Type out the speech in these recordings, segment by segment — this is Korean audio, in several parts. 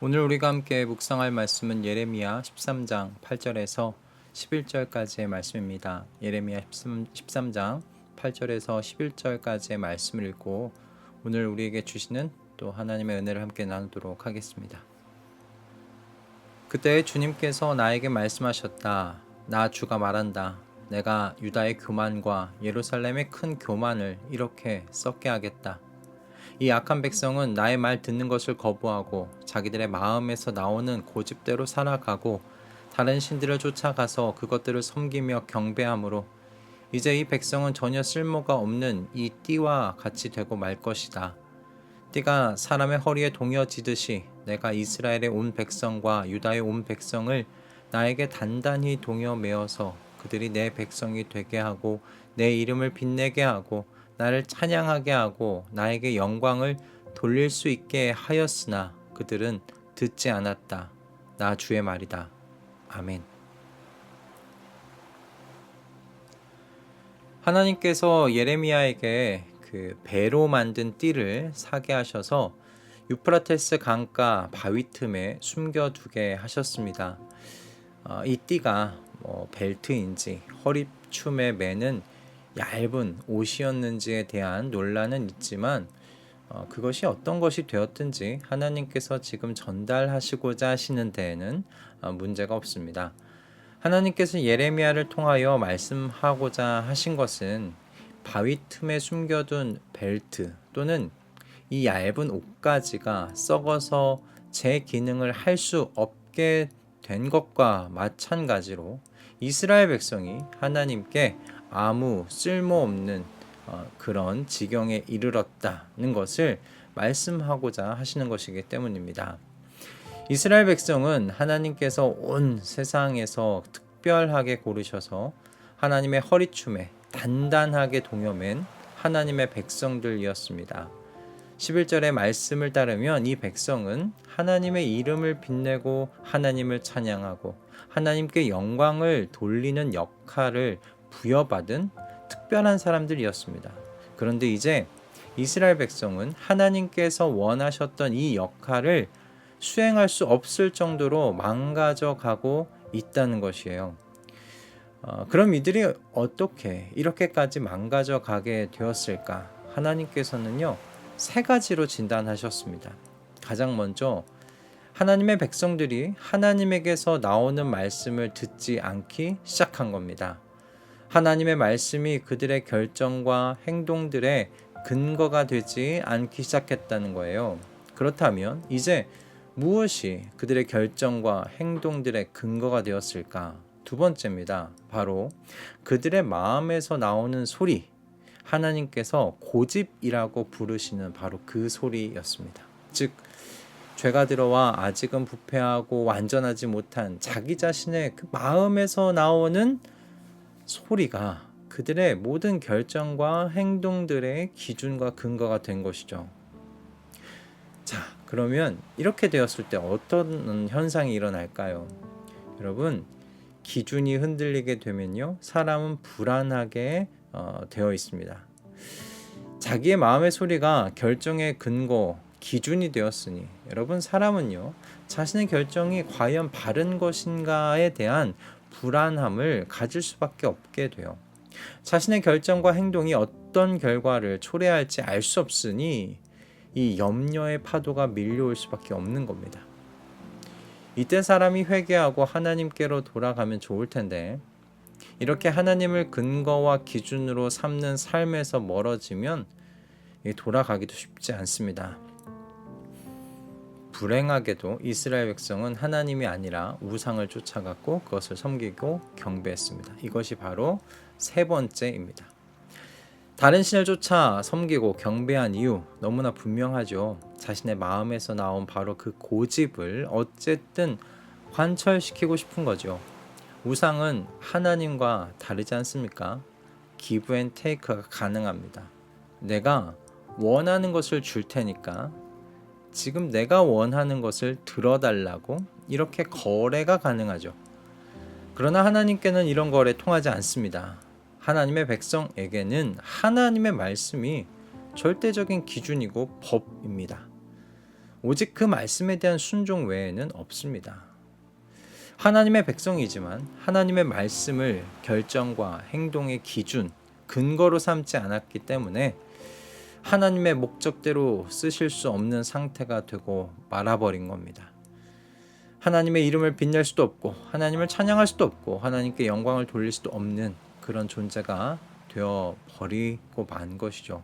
오늘 우리가 함께 묵상할 말씀은 예레미야 13장 8절에서 11절까지의 말씀입니다. 예레미야 13장 8절에서 11절까지의 말씀을 읽고 오늘 우리에게 주시는 또 하나님의 은혜를 함께 나누도록 하겠습니다. 그때 주님께서 나에게 말씀하셨다. 나 주가 말한다. 내가 유다의 교만과 예루살렘의 큰 교만을 이렇게 썩게 하겠다. 이 악한 백성은 나의 말 듣는 것을 거부하고 자기들의 마음에서 나오는 고집대로 살아가고 다른 신들을 쫓아가서 그것들을 섬기며 경배함으로 이제 이 백성은 전혀 쓸모가 없는 이 띠와 같이 되고 말 것이다. 띠가 사람의 허리에 동여지듯이 내가 이스라엘의 온 백성과 유다의 온 백성을 나에게 단단히 동여 매어서 그들이 내 백성이 되게 하고 내 이름을 빛내게 하고 나를 찬양하게 하고 나에게 영광을 돌릴 수 있게 하였으나 그들은 듣지 않았다. 나 주의 말이다. 아멘. 하나님께서 예레미야에게 그 배로 만든 띠를 사게 하셔서 유프라테스 강가 바위 틈에 숨겨두게 하셨습니다. 이 띠가 벨트인지 허리춤에 매는 얇은 옷이었는지에 대한 논란은 있지만 그것이 어떤 것이 되었든지 하나님께서 지금 전달하시고자 하시는 데에는 문제가 없습니다. 하나님께서 예레미야를 통하여 말씀하고자 하신 것은 바위 틈에 숨겨둔 벨트 또는 이 얇은 옷가지가 썩어서 제 기능을 할 수 없게 된 것과 마찬가지로 이스라엘 백성이 하나님께 아무 쓸모없는 그런 지경에 이르렀다는 것을 말씀하고자 하시는 것이기 때문입니다. 이스라엘 백성은 하나님께서 온 세상에서 특별하게 고르셔서 하나님의 허리춤에 단단하게 동여맨 하나님의 백성들이었습니다. 11절의 말씀을 따르면 이 백성은 하나님의 이름을 빛내고 하나님을 찬양하고 하나님께 영광을 돌리는 역할을 부여받은 특별한 사람들이었습니다. 그런데 이제 이스라엘 백성은 하나님께서 원하셨던 이 역할을 수행할 수 없을 정도로 망가져 가고 있다는 것이에요. 그럼 이들이 어떻게 이렇게까지 망가져 가게 되었을까? 하나님께서는요, 세 가지로 진단하셨습니다. 가장 먼저 하나님의 백성들이 하나님에게서 나오는 말씀을 듣지 않기 시작한 겁니다. 하나님의 말씀이 그들의 결정과 행동들의 근거가 되지 않기 시작했다는 거예요. 그렇다면 이제 무엇이 그들의 결정과 행동들의 근거가 되었을까? 두 번째입니다. 바로 그들의 마음에서 나오는 소리, 하나님께서 고집이라고 부르시는 바로 그 소리였습니다. 즉 죄가 들어와 아직은 부패하고 완전하지 못한 자기 자신의 그 마음에서 나오는 소리가 그들의 모든 결정과 행동들의 기준과 근거가 된 것이죠. 자, 그러면 이렇게 되었을 때 어떤 현상이 일어날까요? 여러분, 기준이 흔들리게 되면요, 사람은 불안하게 되어 있습니다. 자기의 마음의 소리가 결정의 근거, 기준이 되었으니 여러분, 사람은요, 자신의 결정이 과연 바른 것인가에 대한 불안함을 가질 수밖에 없게 돼요. 자신의 결정과 행동이 어떤 결과를 초래할지 알 수 없으니 이 염려의 파도가 밀려올 수밖에 없는 겁니다. 이때 사람이 회개하고 하나님께로 돌아가면 좋을 텐데 이렇게 하나님을 근거와 기준으로 삼는 삶에서 멀어지면 돌아가기도 쉽지 않습니다. 불행하게도 이스라엘 백성은 하나님이 아니라 우상을 쫓아갔고 그것을 섬기고 경배했습니다. 이것이 바로 세 번째입니다. 다른 신을 쫓아 섬기고 경배한 이유 너무나 분명하죠. 자신의 마음에서 나온 바로 그 고집을 어쨌든 관철시키고 싶은 거죠. 우상은 하나님과 다르지 않습니까? 기브 앤 테이크가 가능합니다. 내가 원하는 것을 줄 테니까 지금 내가 원하는 것을 들어달라고 이렇게 거래가 가능하죠. 그러나 하나님께는 이런 거래 통하지 않습니다. 하나님의 백성에게는 하나님의 말씀이 절대적인 기준이고 법입니다. 오직 그 말씀에 대한 순종 외에는 없습니다. 하나님의 백성이지만 하나님의 말씀을 결정과 행동의 기준, 근거로 삼지 않았기 때문에 하나님의 목적대로 쓰실 수 없는 상태가 되고 말아버린 겁니다. 하나님의 이름을 빛낼 수도 없고 하나님을 찬양할 수도 없고 하나님께 영광을 돌릴 수도 없는 그런 존재가 되어 버리고 만 것이죠.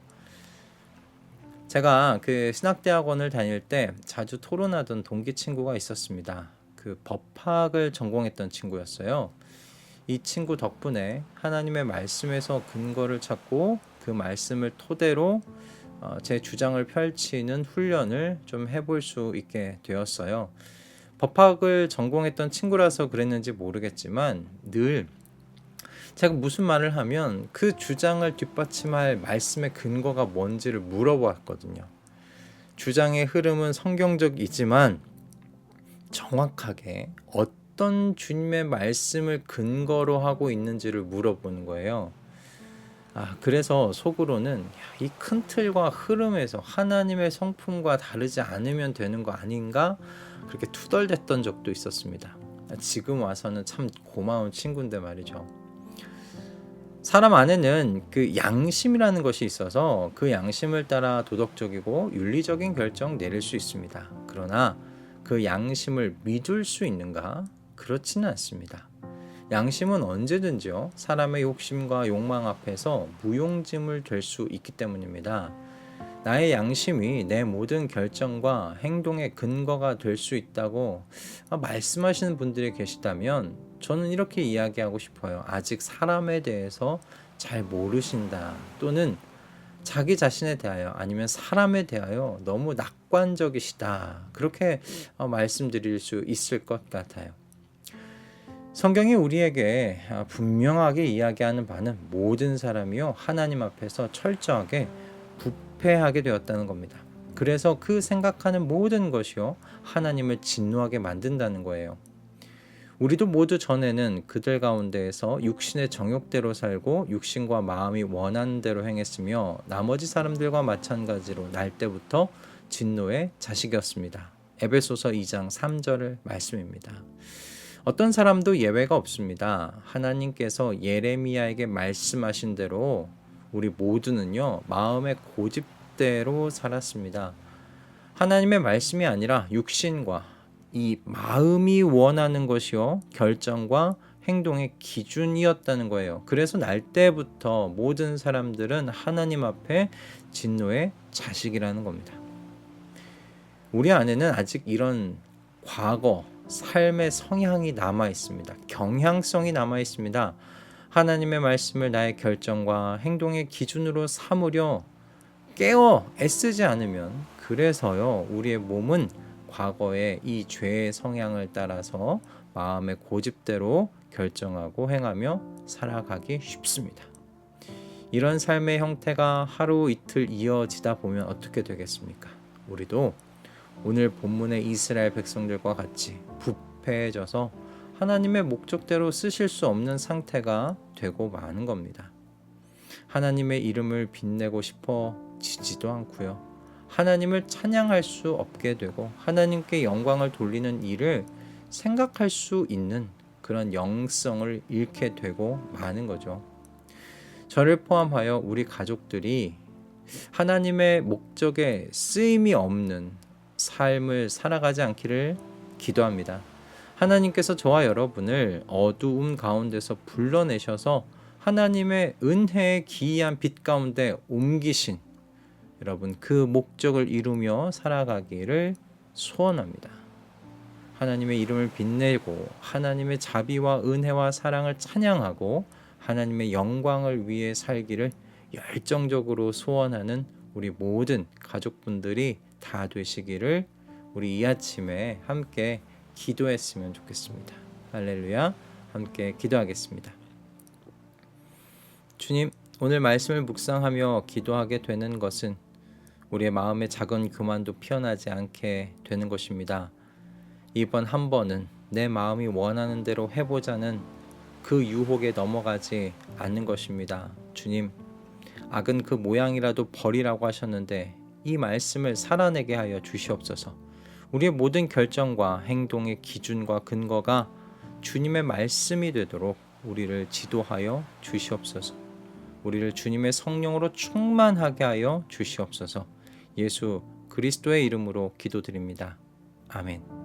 제가 그 신학대학원을 다닐 때 자주 토론하던 동기 친구가 있었습니다. 그 법학을 전공했던 친구였어요. 이 친구 덕분에 하나님의 말씀에서 근거를 찾고 그 말씀을 토대로 제 주장을 펼치는 훈련을 좀 해볼 수 있게 되었어요. 법학을 전공했던 친구라서 그랬는지 모르겠지만 늘 제가 무슨 말을 하면 그 주장을 뒷받침할 말씀의 근거가 뭔지를 물어보았거든요. 주장의 흐름은 성경적이지만 정확하게 어떤 주님의 말씀을 근거로 하고 있는지를 물어보는 거예요. 그래서 속으로는 이 큰 틀과 흐름에서 하나님의 성품과 다르지 않으면 되는 거 아닌가? 그렇게 투덜댔던 적도 있었습니다. 지금 와서는 참 고마운 친구인데 말이죠. 사람 안에는 그 양심이라는 것이 있어서 그 양심을 따라 도덕적이고 윤리적인 결정 내릴 수 있습니다. 그러나 그 양심을 믿을 수 있는가? 그렇지는 않습니다. 양심은 언제든지요, 사람의 욕심과 욕망 앞에서 무용지물 될 수 있기 때문입니다. 나의 양심이 내 모든 결정과 행동의 근거가 될 수 있다고 말씀하시는 분들이 계시다면 저는 이렇게 이야기하고 싶어요. 아직 사람에 대해서 잘 모르신다, 또는 자기 자신에 대하여 아니면 사람에 대하여 너무 낙관적이시다, 그렇게 말씀드릴 수 있을 것 같아요. 성경이 우리에게 분명하게 이야기하는 바는 모든 사람이요 하나님 앞에서 철저하게 부패하게 되었다는 겁니다. 그래서 그 생각하는 모든 것이요 하나님을 진노하게 만든다는 거예요. 우리도 모두 전에는 그들 가운데에서 육신의 정욕대로 살고 육신과 마음이 원하는 대로 행했으며 나머지 사람들과 마찬가지로 날 때부터 진노의 자식이었습니다. 에베소서 2장 3절 말씀입니다. 어떤 사람도 예외가 없습니다. 하나님께서 예레미야에게 말씀하신 대로 우리 모두는요 마음의 고집대로 살았습니다. 하나님의 말씀이 아니라 육신과 이 마음이 원하는 것이요 결정과 행동의 기준이었다는 거예요. 그래서 날 때부터 모든 사람들은 하나님 앞에 진노의 자식이라는 겁니다. 우리 안에는 아직 이런 과거 삶의 성향이 남아 있습니다. 경향성이 남아 있습니다. 하나님의 말씀을 나의 결정과 행동의 기준으로 삼으려 깨어 애쓰지 않으면, 그래서요 우리의 몸은 과거의 이 죄의 성향을 따라서 마음의 고집대로 결정하고 행하며 살아가기 쉽습니다. 이런 삶의 형태가 하루 이틀 이어지다 보면 어떻게 되겠습니까? 우리도 오늘 본문의 이스라엘 백성들과 같이 부패해져서 하나님의 목적대로 쓰실 수 없는 상태가 되고 마는 겁니다. 하나님의 이름을 빛내고 싶어지지도 않고요. 하나님을 찬양할 수 없게 되고 하나님께 영광을 돌리는 일을 생각할 수 있는 그런 영성을 잃게 되고 마는 거죠. 저를 포함하여 우리 가족들이 하나님의 목적에 쓰임이 없는 삶을 살아가지 않기를 기도합니다. 하나님께서 저와 여러분을 어두움 가운데서 불러내셔서 하나님의 은혜의 기이한 빛 가운데 옮기신 여러분, 그 목적을 이루며 살아가기를 소원합니다. 하나님의 이름을 빛내고 하나님의 자비와 은혜와 사랑을 찬양하고 하나님의 영광을 위해 살기를 열정적으로 소원하는 우리 모든 가족분들이 다 되시기를 우리 이 아침에 함께 기도했으면 좋겠습니다. 할렐루야. 함께 기도하겠습니다. 주님, 오늘 말씀을 묵상하며 기도하게 되는 것은 우리의 마음의 작은 교만도 피어나지 않게 되는 것입니다. 이번 한 번은 내 마음이 원하는 대로 해보자는 그 유혹에 넘어가지 않는 것입니다. 주님, 악은 그 모양이라도 버리라고 하셨는데 이 말씀을 살아내게 하여 주시옵소서. 우리의 모든 결정과 행동의 기준과 근거가 주님의 말씀이 되도록 우리를 지도하여 주시옵소서. 우리를 주님의 성령으로 충만하게 하여 주시옵소서. 예수 그리스도의 이름으로 기도드립니다. 아멘.